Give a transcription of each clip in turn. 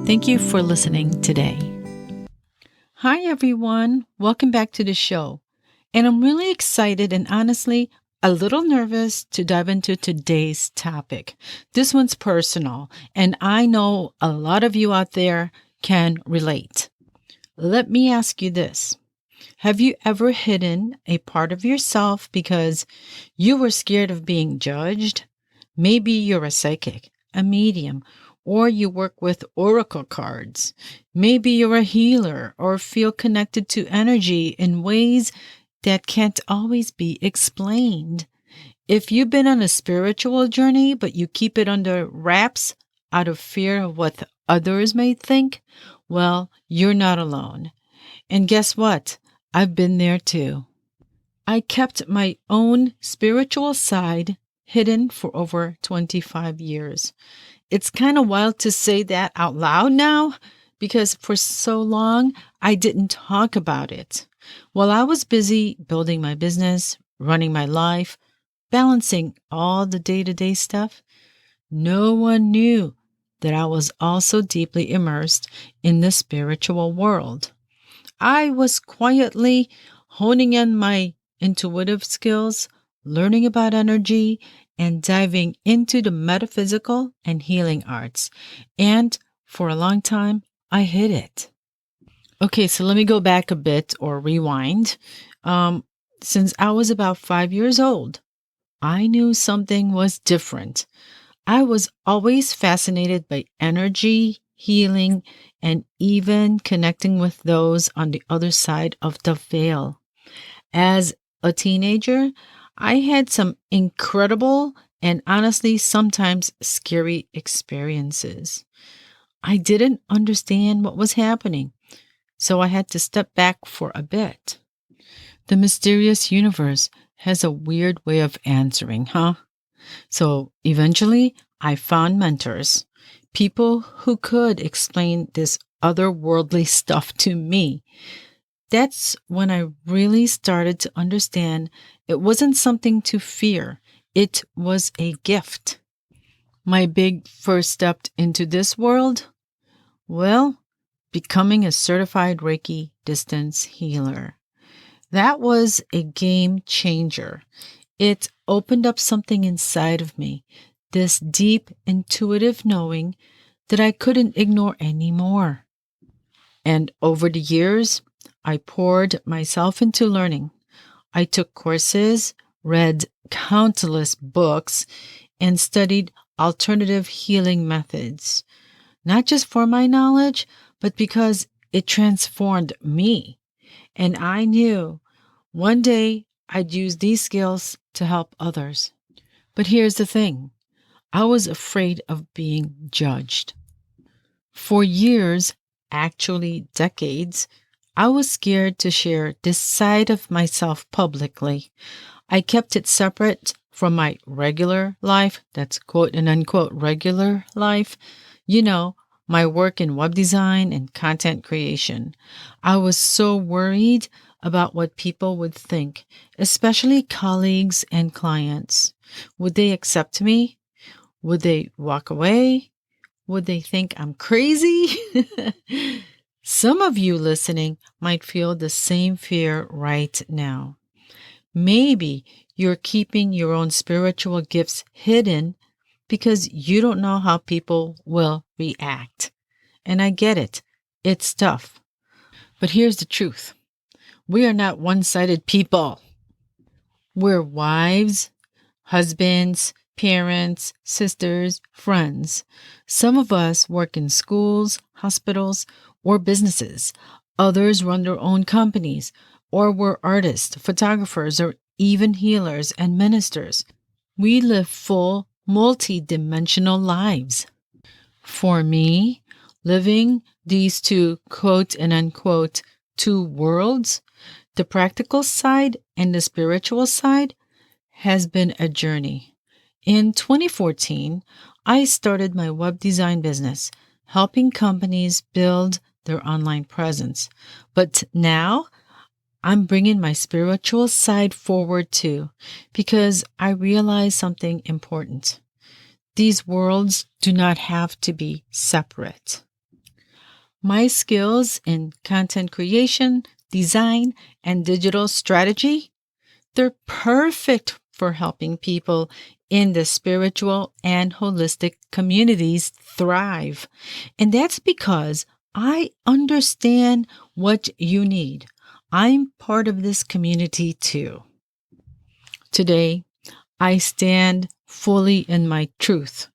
Thank you for listening today. Hi, everyone. Welcome back to the show. And I'm really excited and honestly a little nervous to dive into today's topic. This one's personal, and I know a lot of you out there can relate. Let me ask you this. Have you ever hidden a part of yourself because you were scared of being judged? Maybe you're a psychic, a medium, or you work with oracle cards. Maybe you're a healer or feel connected to energy in ways that can't always be explained. If you've been on a spiritual journey, but you keep it under wraps out of fear of what others may think, well, you're not alone. And guess what? I've been there too. I kept my own spiritual side hidden for over 25 years. It's kind of wild to say that out loud now because for so long I didn't talk about it. While I was busy building my business, running my life, balancing all the day-to-day stuff, no one knew that I was also deeply immersed in the spiritual world. I was quietly honing in my intuitive skills, learning about energy, and diving into the metaphysical and healing arts. And for a long time, I hid it. Okay, so let me go back a bit or rewind. Since I was about 5 years old, I knew something was different. I was always fascinated by energy, healing, and even connecting with those on the other side of the veil. As a teenager, I had some incredible and honestly sometimes scary experiences. I didn't understand what was happening, so I had to step back for a bit. The mysterious universe has a weird way of answering, huh? So eventually, I found mentors, people who could explain this otherworldly stuff to me. That's when I really started to understand it wasn't something to fear, it was a gift. My big first step into this world? Well, becoming a certified Reiki distance healer. That was a game changer. It opened up something inside of me, this deep intuitive knowing that I couldn't ignore anymore. And over the years, I poured myself into learning. I took courses, read countless books, and studied alternative healing methods, not just for my knowledge, but because it transformed me. And I knew one day I'd use these skills to help others. But here's the thing. I was afraid of being judged. For years, actually decades, I was scared to share this side of myself publicly. I kept it separate from my regular life, that's quote and unquote regular life, you know, my work in web design and content creation. I was so worried about what people would think, especially colleagues and clients. Would they accept me? Would they walk away? Would they think I'm crazy? Some of you listening might feel the same fear right now. Maybe you're keeping your own spiritual gifts hidden because you don't know how people will react. And I get it. It's tough. But here's the truth. We are not one-sided people. We're wives, husbands, parents, sisters, friends. Some of us work in schools, hospitals, or businesses. Others run their own companies, or we're artists, photographers, or even healers and ministers. We live full, multi-dimensional lives. For me, living these two quote and unquote two worlds, the practical side and the spiritual side, has been a journey. In 2014, I started my web design business, helping companies build their online presence. But now I'm bringing my spiritual side forward too, because I realize something important. These worlds do not have to be separate. My skills in content creation, design, and digital strategy, they're perfect for helping people in the spiritual and holistic communities thrive. And that's because I understand what you need. I'm part of this community too. Today, I stand fully in my truth.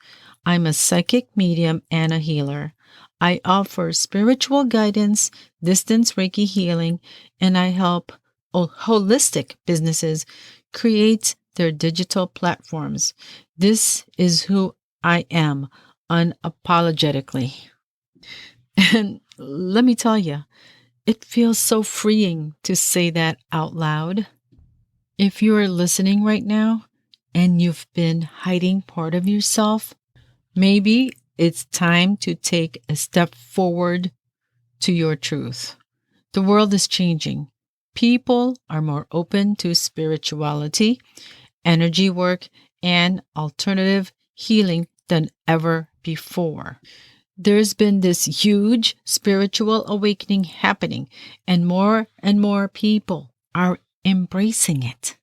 I'm a psychic medium and a healer. I offer spiritual guidance, distance Reiki healing, and I help holistic businesses create their digital platforms. This is who I am unapologetically. And let me tell you, it feels so freeing to say that out loud. If you are listening right now and you've been hiding part of yourself, maybe it's time to take a step forward to your truth. The world is changing. People are more open to spirituality, energy work, and alternative healing than ever before. There's been this huge spiritual awakening happening, and more people are embracing it.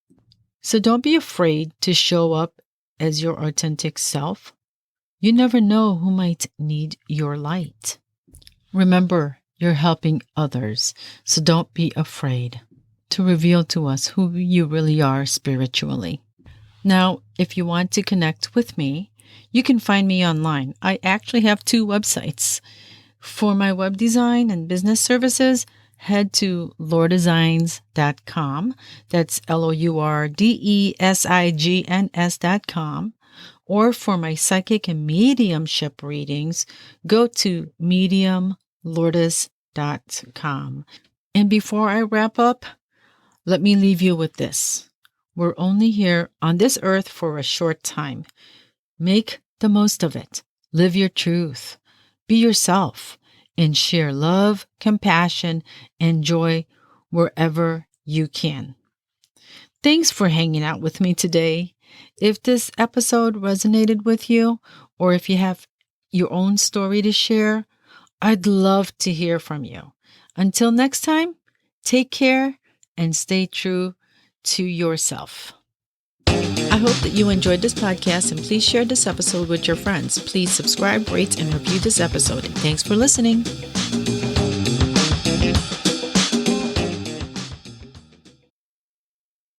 So don't be afraid to show up as your authentic self. You never know who might need your light. Remember, you're helping others, so don't be afraid to reveal to us who you really are spiritually. Now, if you want to connect with me, you can find me online. I actually have 2 websites. For my web design and business services, head to lourdesigns.com. That's lourdesigns.com. Or for my psychic and mediumship readings, go to mediumlourdes.com. And before I wrap up, let me leave you with this. We're only here on this earth for a short time. Make the most of it. Live your truth. Be yourself and share love, compassion, and joy wherever you can. Thanks for hanging out with me today. If this episode resonated with you, or if you have your own story to share, I'd love to hear from you. Until next time, take care and stay true to yourself. I hope that you enjoyed this podcast, and please share this episode with your friends. Please subscribe, rate, and review this episode. Thanks for listening.